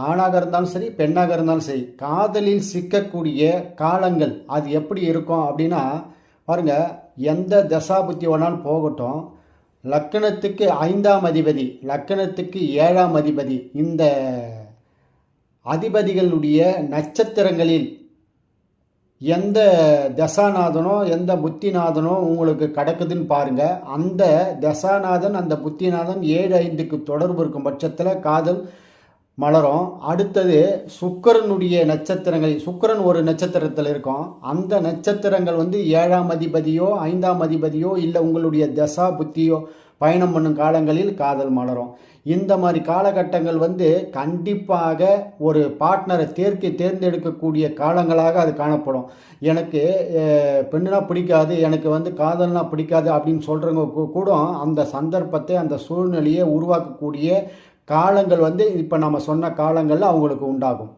ஆணாக இருந்தாலும் சரி பெண்ணாக இருந்தாலும் சரி காதலில் சிக்கக்கூடிய காலங்கள் அது எப்படி இருக்கும் அப்படின்னா பாருங்கள், எந்த தசாபுத்தி வேணாலும் போகட்டும், லக்கணத்துக்கு 5ஆம் அதிபதி, லக்கணத்துக்கு 7ஆம் அதிபதி, இந்த அதிபதிகளுடைய நட்சத்திரங்களில் எந்த தசாநாதனோ எந்த புத்திநாதனோ உங்களுக்கு கிடக்குதுன்னு பாருங்கள். அந்த தசாநாதன் அந்த புத்திநாதன் 7-5க்கு தொடர்பு இருக்கும் பட்சத்தில் காதல் மலரும். அடுத்தது சுக்கிரனுடைய நட்சத்திரங்கள், சுக்கிரன் ஒரு நட்சத்திரத்தில் இருக்கும். அந்த நட்சத்திரங்கள் 7ஆம் அதிபதியோ 5ஆம் அதிபதியோ இல்லை உங்களுடைய தசா புத்தியோ பயணம் பண்ணும் காலங்களில் காதல் மலரும். இந்த மாதிரி காலகட்டங்கள் கண்டிப்பாக ஒரு பார்ட்னரை தேர்ந்தெடுக்கக்கூடிய காலங்களாக அது காணப்படும். எனக்கு பெண்ணுனா பிடிக்காது, எனக்கு காதல்னா பிடிக்காது அப்படின்னு சொல்கிறவங்க கூட அந்த சந்தர்ப்பத்தை அந்த சூழ்நிலையை உருவாக்கக்கூடிய காலங்கள் இப்போ நம்ம சொன்ன காலங்களில் அவங்களுக்கு உண்டாகும்.